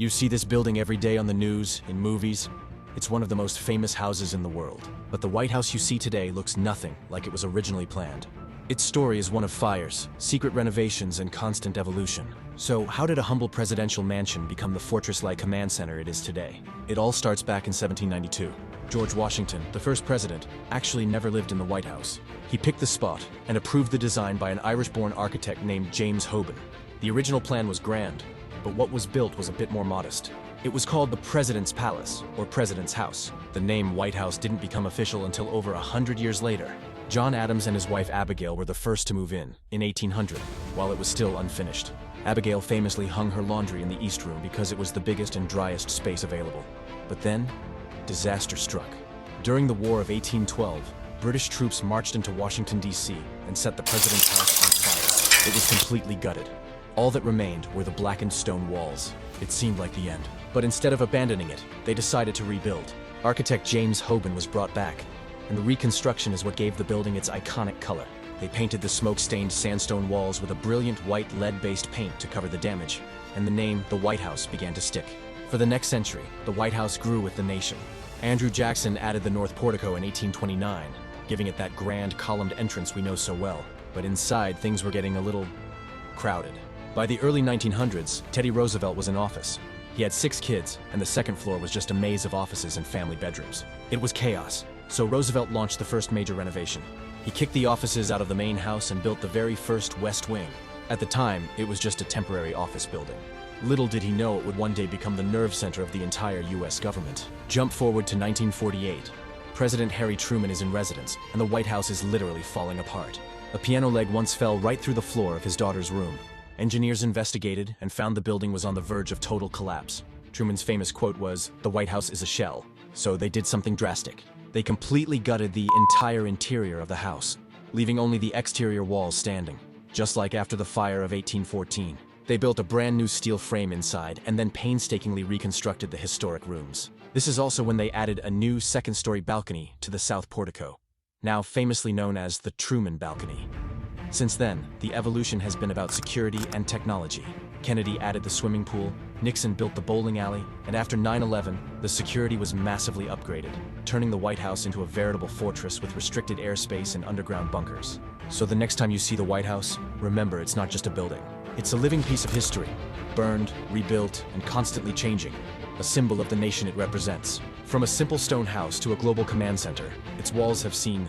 You see this building every day on the news, in movies. It's one of the most famous houses in the world. But the White House you see today looks nothing like it was originally planned. Its story is one of fires, secret renovations, and constant evolution. So, how did a humble presidential mansion become the fortress-like command center it is today? It all starts back in 1792. George Washington, the first president, actually never lived in the White House. He picked the spot and approved the design by an Irish-born architect named James Hoban. The original plan was grand, but what was built was a bit more modest. It was called the President's Palace, or President's House. The name White House didn't become official until over 100 years later. John Adams and his wife Abigail were the first to move in 1800, while it was still unfinished. Abigail famously hung her laundry in the East Room because it was the biggest and driest space available. But then, disaster struck. During the War of 1812, British troops marched into Washington, D.C. and set the President's House on fire. It was completely gutted. All that remained were the blackened stone walls. It seemed like the end. But instead of abandoning it, they decided to rebuild. Architect James Hoban was brought back, and the reconstruction is what gave the building its iconic color. They painted the smoke-stained sandstone walls with a brilliant white lead-based paint to cover the damage, and the name, the White House, began to stick. For the next century, the White House grew with the nation. Andrew Jackson added the North Portico in 1829, giving it that grand columned entrance we know so well. But inside, things were getting a little crowded. By the early 1900s, Teddy Roosevelt was in office. He had 6 kids, and the second floor was just a maze of offices and family bedrooms. It was chaos, so Roosevelt launched the first major renovation. He kicked the offices out of the main house and built the very first West Wing. At the time, it was just a temporary office building. Little did he know it would one day become the nerve center of the entire US government. Jump forward to 1948. President Harry Truman is in residence, and the White House is literally falling apart. A piano leg once fell right through the floor of his daughter's room. Engineers investigated and found the building was on the verge of total collapse. Truman's famous quote was, "The White House is a shell." So they did something drastic. They completely gutted the entire interior of the house, leaving only the exterior walls standing. Just like after the fire of 1814. They built a brand new steel frame inside and then painstakingly reconstructed the historic rooms. This is also when they added a new second-story balcony to the south portico, now famously known as the Truman Balcony. Since then, the evolution has been about security and technology. Kennedy added the swimming pool, Nixon built the bowling alley, and after 9/11, the security was massively upgraded, turning the White House into a veritable fortress with restricted airspace and underground bunkers. So the next time you see the White House, remember it's not just a building. It's a living piece of history, burned, rebuilt, and constantly changing, a symbol of the nation it represents. From a simple stone house to a global command center, its walls have seen